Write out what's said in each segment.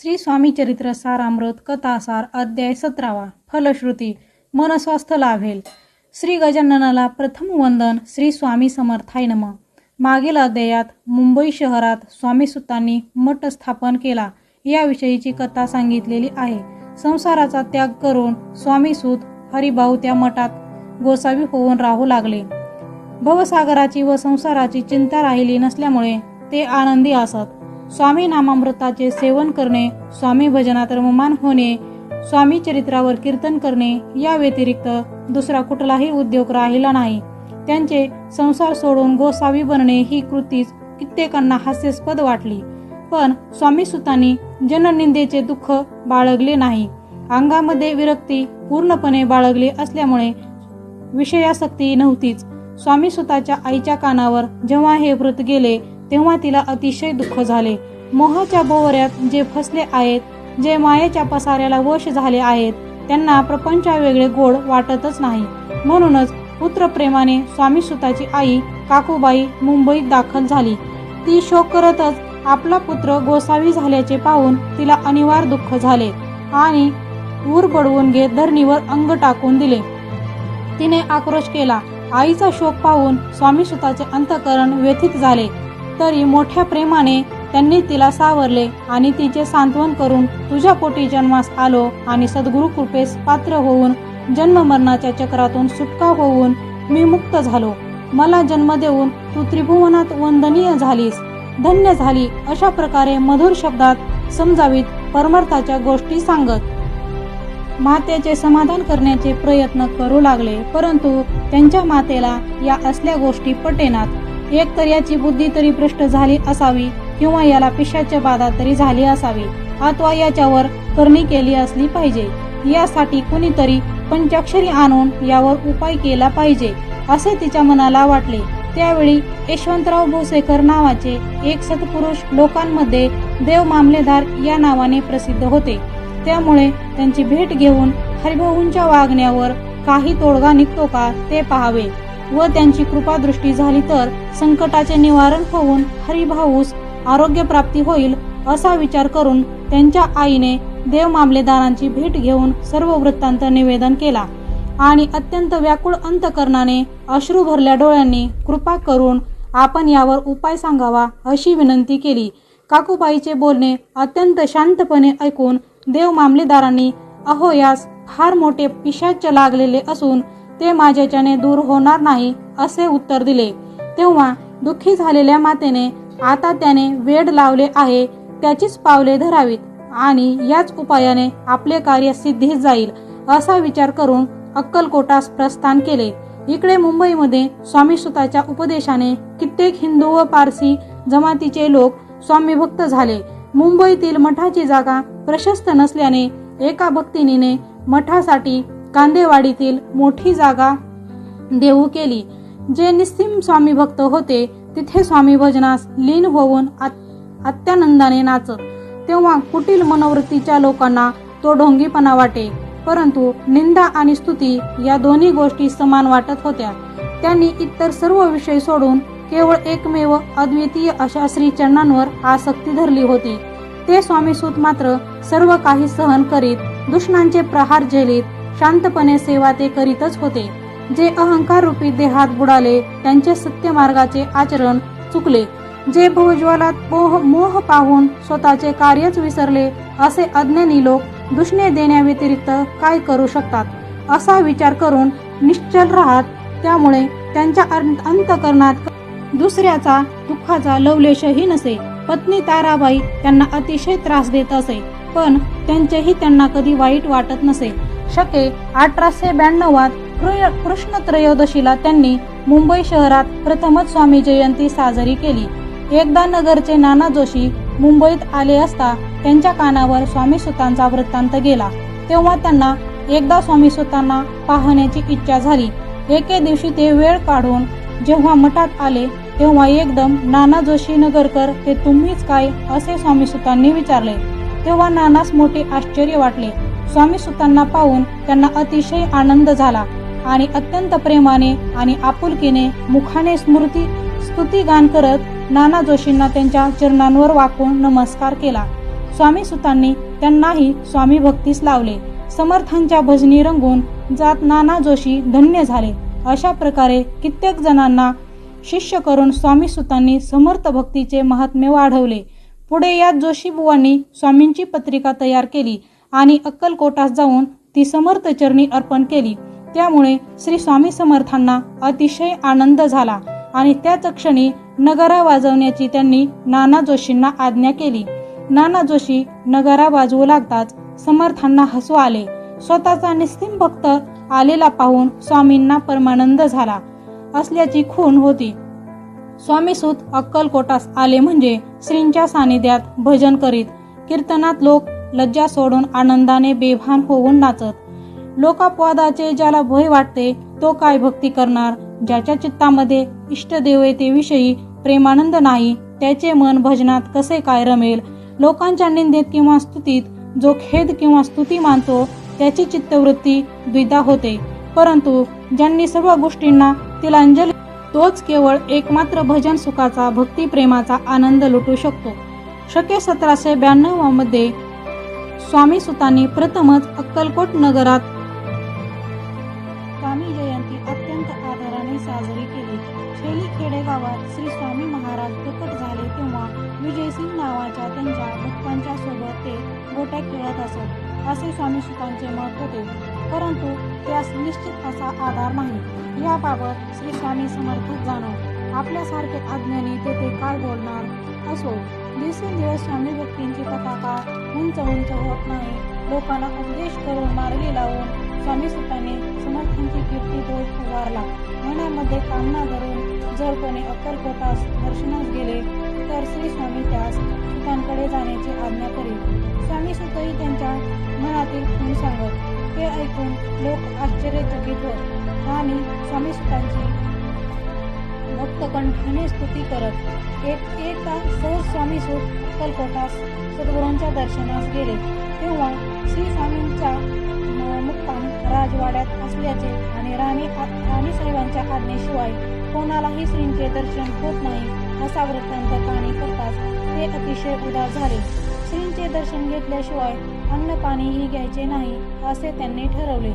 श्री स्वामी चरित्र सारामृत कथासार अध्याय 17 फलश्रुती मनस्वास्थ लाभेल। श्री गजाननाला प्रथम वंदन। श्री स्वामी समर्थाय नमः। मागील अध्यायात मुंबई शहरात स्वामी सुतांनी मठ स्थापन केला याविषयीची कथा सांगितलेली आहे। संसाराचा त्याग करून स्वामी सूत हरिभाऊ त्या मठात गोसावी होऊन राहू लागले। भवसागराची व संसाराची चिंता राहिली नसल्यामुळे ते आनंदी असत। स्वामी नामामृताचे सेवन करणे, स्वामी भजनात रममाण होणे, स्वामी चरित्रावर कीर्तन करणे या व्यतिरिक्त दुसरा कुठलाही उद्योग राहिला नाही। त्यांचे संसार सोडून गोसावी बनणे ही कृतीच कित्येकांना हास्यास्पद वाटली। पण स्वामी सुतांनी जननिंदेचे दुःख बाळगले नाही। अंगामध्ये विरक्ती पूर्णपणे बाळगली असल्यामुळे विषयासक्ती नव्हतीच। स्वामी सुताच्या आईच्या कानावर जेव्हा हे व्रत गेले तेव्हा तिला अतिशय दुःख झाले। मोहाच्या बोवऱ्यात जे फसले आहेत, जे मायेच्या पसाऱ्याला वश झाले आहेत, त्यांना प्रपंचा वेगळे गोड वाटतच नाही। म्हणूनच पुत्रप्रेमाने स्वामी सुताची आई काकूबाई मुंबईत दाखल झाली। ती शोक करतच आपला पुत्र गोसावी झाल्याचे पाहून तिला अनिवार्य दुःख झाले आणि ऊर बडवून घेत धरणीवर अंग टाकून दिले। तिने आक्रोश केला। आईचा शोक पाहून स्वामी सुताचे अंतःकरण व्यथित झाले, तरी मोठ्या प्रेमाने त्यांनी तिला सावरले आणि तिचे सांत्वन करून तुझ्या पोटी जन्मास आलो आणि सद्गुरु कृपेस पात्र होऊन जन्म मरणाच्या चक्रातून सुटका होऊन मी मुक्त झालो। मला जन्म देऊन तू त्रिभुवनात वंदनीय झालीस, धन्य झाली अशा प्रकारे मधुर शब्दात समजावीत परमार्थाच्या गोष्टी सांगत मातेचे समाधान करण्याचे प्रयत्न करू लागले। परंतु त्यांच्या मातेला या असल्या गोष्टी पटेनात। एक तर याची बुद्धी तरी भ्रष्ट झाली असावी किंवा याला पिशाच्य बाधा तरी झाली असावी अथवा याच्यावर करणी केली असली पाहिजे। यासाठी कुणीतरी पंचाक्षरी आणून यावर उपाय केला पाहिजे असे तिच्या मनाला वाटले। त्यावेळी यशवंतराव भोसेकर नावाचे एक सत्पुरुष लोकांमध्ये देव मामलेदार या नावाने प्रसिद्ध होते। त्यामुळे त्यांची भेट घेऊन हरिभाऊंच्या वागण्यावर काही तोडगा निघतो का ते पाहावे व त्यांची कृपादृष्टी झाली तर संकटाचे निवारण होऊन हरिभाऊस आरोग्य प्राप्ती होईल असा विचार करून त्यांच्या आईने देव मामलेदारांची भेट घेऊन सर्व वृत्तांत निवेदन केला आणि अत्यंत व्याकुळ अंतकरणाने अश्रू भरल्या डोळ्यांनी कृपा करून आपण यावर उपाय सांगावा अशी विनंती केली। काकूबाईचे बोलणे अत्यंत शांतपणे ऐकून देव मामलेदारांनी अहो यास फार मोठे पिशाच्य लागलेले असून ते माझ्याच्याने दूर होणार नाही असे उत्तर दिले। तेव्हा दुःखी झालेल्या मातेने आता त्याने वेड लावले आहे त्याचीच पावले धरावीत आणि याच उपायाने आपले कार्य सिद्धीस जाईल असा विचार करून अक्कलकोटास प्रस्थान केले। इकडे मुंबईमध्ये स्वामी सुताच्या उपदेशाने कित्येक हिंदू व पारसी जमातीचे लोक स्वामी भक्त झाले। मुंबईतील मठाची जागा प्रशस्त नसल्याने एका भक्तिनीने मठासाठी कांदेवाडीतील मोठी जागा देऊ केली। जे निस्सीम स्वामी भक्त होते तिथे स्वामी भजनास लीन होऊन अत्यानंदाने नाचत। तेव्हा कुटील मनोवृत्तीच्या लोकांना तो ढोंगीपणा वाटे, परंतु निंदा आणि स्तुती या दोन्ही गोष्टी समान वाटत होत्या। त्यांनी इतर सर्व विषय सोडून केवळ एकमेव अद्वितीय अशा श्रीचरणांवर आसक्ती धरली होती। ते स्वामी सूत मात्र सर्व काही सहन करीत, दुष्णांचे प्रहार झेलीत शांतपणे सेवा ते करीतच होते। जे अहंकार रूपी देहात बुडाले त्यांचे सत्य मार्गाचे आचरण चुकले। जे भवज्वालात मोह पाहून स्वतःचे कार्यच विसरले असे अज्ञानी लोक दुष्णे देण्याव्यतिरिक्त काय करू शकतात असा विचार करून निश्चल राहत। त्यामुळे त्यांच्या अंतःकरणात दुसऱ्याचा दुःखाचा लवलेशही नसे। पत्नी ताराबाई त्यांना अतिशय त्रास देत असे, पण त्यांचेही त्यांना कधी वाईट वाटत नसे। शके 1892 कृष्ण त्रयोदशीला त्यांनी मुंबई शहरात प्रथमच स्वामी जयंती साजरी केली। एकदा नगरचे नाना जोशी मुंबईत आले असता त्यांच्या कानावर स्वामी सुतांचा वृत्तांत गेला। तेव्हा त्यांना एकदा स्वामी सुतांना पाहण्याची इच्छा झाली। एके दिवशी ते वेळ काढून जेव्हा मठात आले तेव्हा एकदम नाना जोशी नगरकर हे तुम्हीच काय असे स्वामी सुतांनी विचारले। तेव्हा नानास मोठे आश्चर्य वाटले। स्वामी सुतांना पाहून त्यांना अतिशय आनंद झाला आणि अत्यंत प्रेमाने आणि आपुलकीने मुखाने स्तुती गान करत नाना जोशींना त्यांच्या चरणांवर वाकून नमस्कार केला स्वामी सुतांनी त्यांनाही स्वामी भक्तीस लावले. समर्थांच्या भजनी रंगून जात नाना जोशी धन्य झाले. अशा प्रकारे कित्येक जणांना शिष्य करून स्वामी सुतांनी समर्थ भक्तीचे महात्म्य वाढवले. पुढे यात जोशीबुवांनी स्वामींची पत्रिका तयार केली आणि अक्कलकोटास जाऊन ती समर्थ चरणी अर्पण केली. त्यामुळे श्री स्वामी समर्थांना अतिशय आनंद झाला आणि त्याच क्षणी नगारा वाजवण्याची त्यांनी नाना जोशींना आज्ञा केली. नाना जोशी नगारा वाजवू लागताच समर्थांना हसू आले. स्वतःचा निस्तीम भक्त आलेला पाहून स्वामींना परमानंद झाला असल्याची खूण होती. स्वामीसूत अक्कलकोटास आले म्हणजे श्रींच्या सानिध्यात भजन करीत. कीर्तनात लोक लज्जा सोडून आनंदाने बेभान होऊन नाचत. लोकापवादाचे ज्याला भय वाटते तो काय भक्ती करणार? ज्याच्या चित्तामध्ये इष्टदेवतेविषयी प्रेमानंद नाही त्याचे मन भजनात कसे काय रमेल? लोकांच्या निंदेत किंवा स्तुतीत जो खेद किंवा स्तुती मानतो त्याची चित्तवृत्ती द्विधा होते. परंतु ज्यांनी सर्व गोष्टींना तिलांजली तोच केवळ एकमात्र भजन सुखाचा भक्ती प्रेमाचा आनंद लुटू शकतो. शके 1792 मध्ये स्वामी सुतांनी प्रथमच अक्कलकोट नगरात स्वामी जयंती अत्यंत आदराने साजरी केली. शेली खेडेगावात श्री स्वामी महाराज प्रकट झाले तेव्हा विजयसिंग नावाच्या त्यांच्या भक्तांच्या सोबत ते गोट्या खेळत असत असे स्वामी सुतांचे मत होते. परंतु त्यास निश्चित असा आधार नाही. याबाबत श्री स्वामी समर्थच जाणो. आपल्यासारखे अज्ञानी तेथे काय बोलणार? असो, दिवसेंदिवस स्वामी भक्तींची पताका उंच उंच होत नाही. लोकांना उपदेश करून मार्गी लावून स्वामी सुतांनी समर्थांची कीर्ती दोष उभारला. मनामध्ये कामना धरून जर कोणी अक्कलकोटास दर्शनास गेले तर श्री स्वामी त्यास सुतांकडे जाण्याची आज्ञा करीत. स्वामी सुतही त्यांच्या मनातील खूण सांगत. ते ऐकून लोक आश्चर्यचकित होत आणि स्वामी सुतांची भक्तकंठाने स्तुती करत. एकदा सहज स्वामी सुत अक्कलकोटास सद्गुरूंच्या दर्शनास गेले तेव्हा श्री स्वामींचा मुक्काम राजवाड्यात असल्याचे आणि राणीसाहेबांच्या आज्ञेशिवाय कोणालाही श्रींचे दर्शन होत नाही असा वृत्तांत कानी पडताच ते अतिशय उदास झाले. श्रींचे दर्शन घेतल्याशिवाय अन्न पाणीही घ्यायचे नाही असे त्यांनी ठरवले.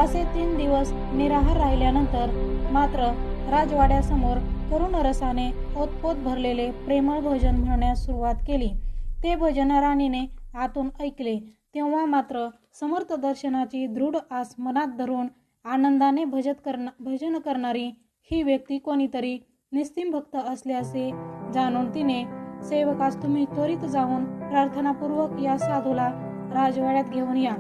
असे 3 दिवस निराहार राहिल्यानंतर मात्र राजवाड्यासमोर करुण रसाने ओतपोत भरलेले प्रेमळ भजन म्हणण्यास सुरुवात केली. ते भजन राणीने आतून ऐकले तेव्हा मात्र समर्थ दर्शनाची दृढ आस मनात धरून आनंदाने भजन करणारी ही व्यक्ती कोणीतरी निस्तीम भक्त असल्याचे जाणून तिने सेवकास तुम्ही त्वरित जाऊन प्रार्थनापूर्वक या साधूला राजवाड्यात घेऊन या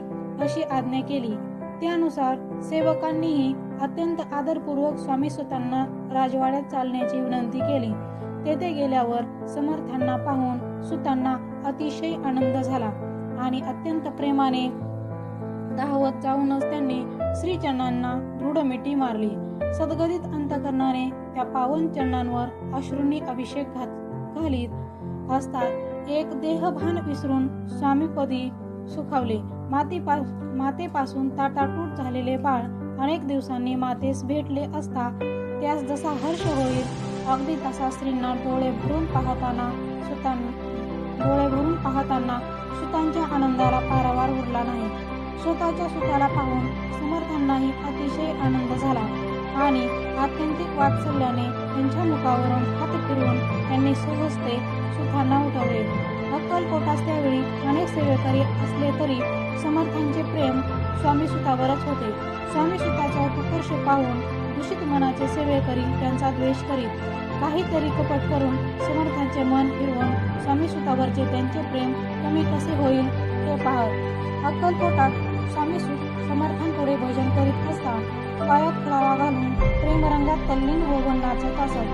अशी आज्ञा केली. त्यानुसार सेवकांनीही अत्यंत आदरपूर्वक स्वामी सुतांना राजवाड्यात चालण्याची विनंती केली. तेथे गेल्यावर समर्थांना पाहून सुतांना अतिशय आनंद झाला आणि अत्यंत प्रेमाने धावत जाऊनच त्यांनी श्रीचरणांना दृढ मिठी मारली. सद्गदित अंतकरणाने त्या पावन चरणांवर अश्रूंनी अभिषेक घालीत असता एक देहभान विसरून स्वामीपदी सुखावले. मातेपासून ताटातूट झालेले बाळ अनेक दिवसांनी मातेस भेटले असता त्यास जसा हर्ष होईल अगदी तसा श्रींना डोळे भरून पाहताना सुतांच्या आनंदाला पारावार उरला नाही. स्वतःच्या सुताला पाहून समर्थांनाही अतिशय आनंद झाला आणि आत्यंतिक वात्सल्याने त्यांच्या मुखावरून हात फिरवून त्यांनी सहजते सुतांना उठवले. अक्कलकोटास त्यावेळी अनेक सेवेकरी असले तरी समर्थांचे प्रेम स्वामी सुतावरच होते. स्वामी सुताचा उत्कर्ष पाहून दूषित मनाचे सेवेकरी त्यांचा द्वेष करीत. काहीतरी कपट करून समर्थांचे मन फिरवून स्वामी सुतावरचे त्यांचे प्रेम कमी कसे होईल हे पाहत अक्कलकोटात स्वामी सुत समर्थांपुढे भजन करीत असता पायात खडावा घालून प्रेमरंगात तल्लीन होऊन नाचत असत.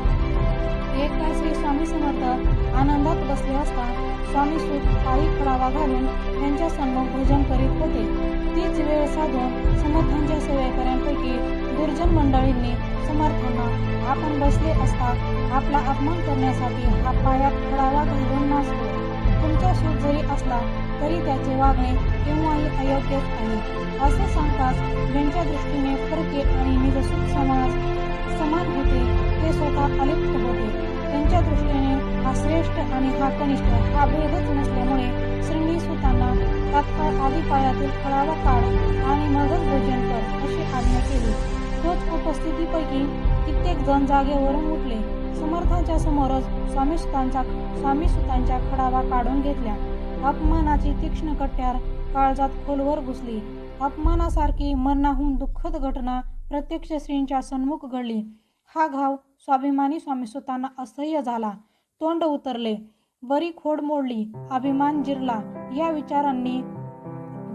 एकदा श्री स्वामी समर्थ आनंदात बसले असता स्वामी सुत पायी खडावा घालून त्यांच्या समोर भजन करीत होते. तीच वेळ साधून समर्थांच्या सेवेकऱ्यांपैकी दुर्जन मंडळींनी समर्थांना आपण बसले असता आपला अपमान करण्यासाठी हा पायात खडावा घालून नाचतो. तुमचा सूत जरी असला तरी त्याचे वागणे केव्हाही अयोग्यच आहे असे सांगताच ज्यांच्या दृष्टीने परके आणि निजसूत समाज समान होते ते स्वतः अलिप्त होते. त्यांच्या दृष्टीने हा श्रेष्ठ आणि हा कनिष्ठ हा भेदच नसल्यामुळे श्रींनी सुतांना तात्काळ आदिपायातील फळावा काढ आणि मगच भोजन कर अशी आज्ञा केली. तोच उपस्थितीपैकी कित्येक जण जागेवरून उठले. समर्थांच्या समोरच स्वामी सुतांच्या खडावा काढून घेतल्या. अपमानाची तीक्ष्ण कट्यार काळजात खोलवर घुसली. अपमानासारखी मरणाहून दुःखद घटना प्रत्यक्ष श्रींच्या सन्मुख घडली. हा घाव स्वाभिमानी स्वामीसुतांना असह्य झाला. तोंड उतरले, बरी खोड मोडली, अभिमान जिरला या विचारांनी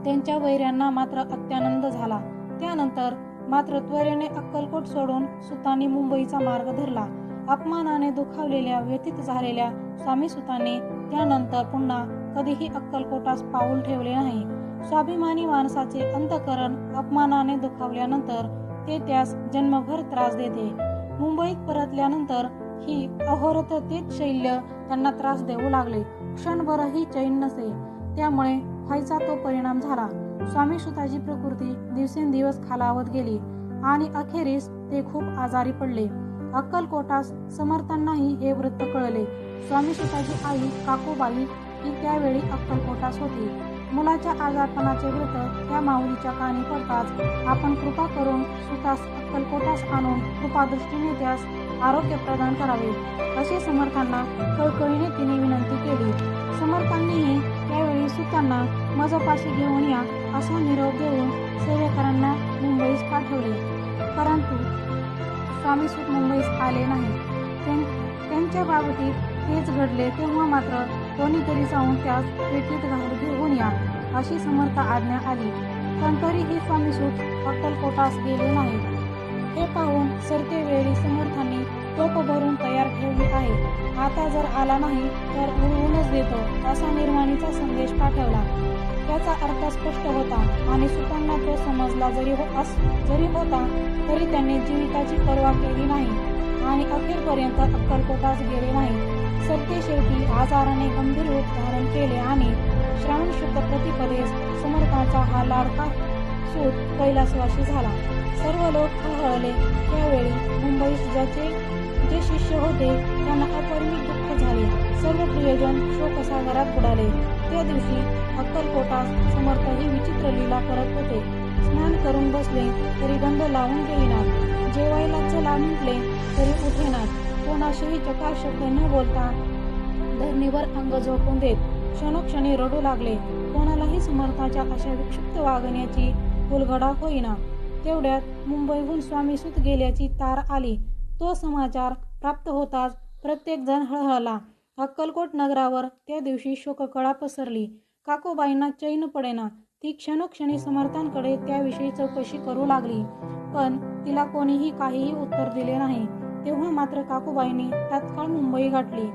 त्यांच्या वैऱ्यांना मात्र अत्यानंद झाला. त्यानंतर मात्र त्वरेने अक्कलकोट सोडून सुतांनी मुंबईचा मार्ग धरला. अपमानाने दुखावलेल्या व्यथित झालेल्या स्वामीसुतांनी त्यानंतर पुन्हा कधीही अक्कलकोटास पाऊल ठेवले नाही. स्वाभिमानी माणसाचे अंतःकरण अपमानाने दुखावल्यानंतर ते त्यास जन्मभर त्रास देते. मुंबईत परतल्यानंतर ही अहोरत तेच शैल्य त्यांना त्रास देऊ लागले. क्षणभरही चैन नसे. त्यामुळे व्हायचा तो परिणाम झाला. स्वामीसुताची प्रकृती दिवसेंदिवस खालावत गेली आणि अखेरीस ते खूप आजारी पडले. अक्कलकोटास समर्थांनाही हे वृत्त कळले. स्वामीसुताची आई काकूबाई ही त्यावेळी अक्कलकोटास होती. मुलाच्या आजारपणाचे वृत्त त्या माऊलीच्या कानी पडताच आपण कृपा करून सुतास अक्कलकोटास आणून कृपादृष्टीने त्यास आरोग्य प्रदान करावे अशी समर्थांना कळकळीने तिने विनंती केली. समर्थांनीही त्यावेळी सुतांना मजपाशी घेऊन या असा निरोप देऊन सेवेकरांना मुंबईस पाठवले. परंतु स्वामीसुत मुंबईस आले नाही. त्यांच्या बाबतीत तेच घडले. तेव्हा मात्र कोणीतरी जाऊन त्यास पेटीत घेऊन या अशी समर्थ आज्ञा आली. पण तरीही स्वामीसुत अक्कलकोटास गेले नाही. हे पाहून सरते वेळी समर्थांनी तोप भरून तयार ठेवली आहे. आता जर आला नाही तर उडवूनच देतो असा निर्वाणीचा संदेश पाठवला. त्याचा अर्थ स्पष्ट होता आणि सुतांना तो समजला जरी होता तरी त्यांनी जीविताची पर्वा केली नाही आणि अखेरपर्यंत अक्कलकोटास गेले नाही. सरते शेवटी आजाराने गंभीर रूप धारण केले आणि श्रावण शुद्ध प्रतिपदेस समर्थांचा हा लाडका सूत कैलासवासी झाला. सर्व लोक हळहळले. त्यावेळी मुंबईस जे शिष्य होते त्यांना अपरिमित दुःख झाले. सर्व प्रियजन शोकसागरात बुडाले. त्या दिवशी अक्कलकोटास समर्थही विचित्र लीला करत होते. स्नान करून बसले तरी गंध लावून घेईनात. जेवायला चला म्हटले तरी उठेनात. कोणाशीही चकार शब्द न बोलता धरणीवर अंग झोपून देत क्षणोक्षणी रडू लागले. कोणालाही समर्थाच्या अशा विक्षिप्त वागण्याची उलगडा होईना. तेवढ्यात मुंबईहून स्वामीसुत गेल्याची तार आली. तो समाचार प्राप्त होताच प्रत्येक जण हळहळला. अक्कलकोट नगरावर त्या दिवशी शोककळा पसरली. काकूबाईंना चैन पडेना. ती क्षणोक्षणी समर्थांकडे त्याविषयी चौकशी करू लागली, पण तिला कोणीही काहीही उत्तर दिले नाही. तेव्हा मात्र काकूबाईंनी तात्काळ मुंबई गाठली.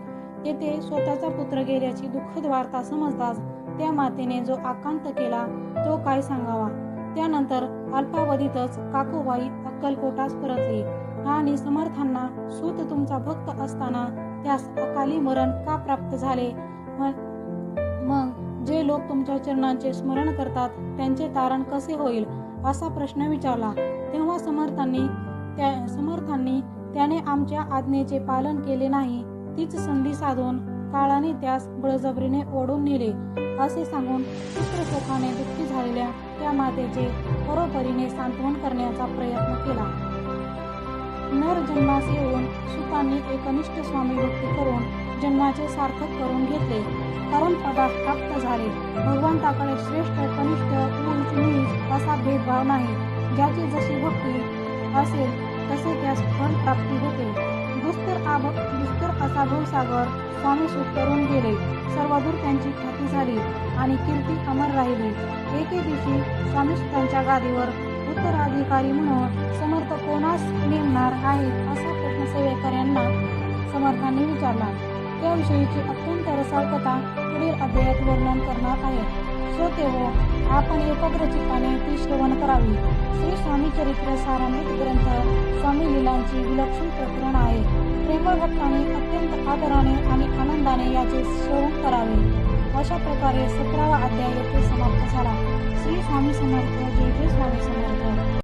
तेथे स्वतःचा पुत्र गेल्याची दुःखद वार्ता समजताच त्या मातेने जो आकांत केला तो काय सांगावा. त्यानंतर अल्पावधीतच काकूबाई अक्कलकोटास परतली आणि समर्थांना सूत तुमचा भक्त असताना त्यास अकाली मरण का प्राप्त झाले, मग जे लोक तुमच्या चरणांचे स्मरण करतात त्यांचे तारण कसे होईल असा प्रश्न विचारला. तेव्हा समर्थांनी त्याने आमच्या आज्ञेचे पालन केले नाही, तीच संधी साधून काळाने त्यास बळजबरीने ओढून नेले असे सांगून पुत्रशोकाने दुःखी झालेल्या त्या मातेचे परोपरीने सांत्वन करण्याचा प्रयत्न केला. नर जन्मास येऊन सुतांनी एकनिष्ठ स्वामी भक्ती करून जन्माचे सार्थक करून घेतले. परमपदास प्राप्त झाले. भगवंताकडे श्रेष्ठ कनिष्ठ उच्च नीच असा भेदभाव नाही. ज्याची जशी भक्ती असेल तसे त्यास फल प्राप्ती होते. दुस्तर असा भवसागर स्वामीसुत करून गेले. सर्वदूर त्यांची ख्याती झाली आणि कीर्ती अमर राहिली. एके दिवशी स्वामीसुतांच्या गादीवर उत्तराधिकारी म्हणून समर्थ कोणास नेमणार आहेत असा प्रश्न सेवेकऱ्यांना समर्थांनी विचारला. त्याविषयीची अत्यंत रसाळ कथा पुढील अध्यायात वर्णन करणार आहे. श्रोते हो, आपण एकाग्र चित्ताने ती श्रवण करावी. श्री स्वामी चरित्र सारामृत ग्रंथ स्वामी लीलांची विलक्षण प्रकरण आहे. प्रेमळ भक्तांनी अत्यंत आदराने आणि आनंदाने याचे श्रवण करावे. अशा प्रकारे 17वा अध्याय येथे समाप्त झाला. श्री स्वामी समर्थ. जय जय स्वामी समर्थ.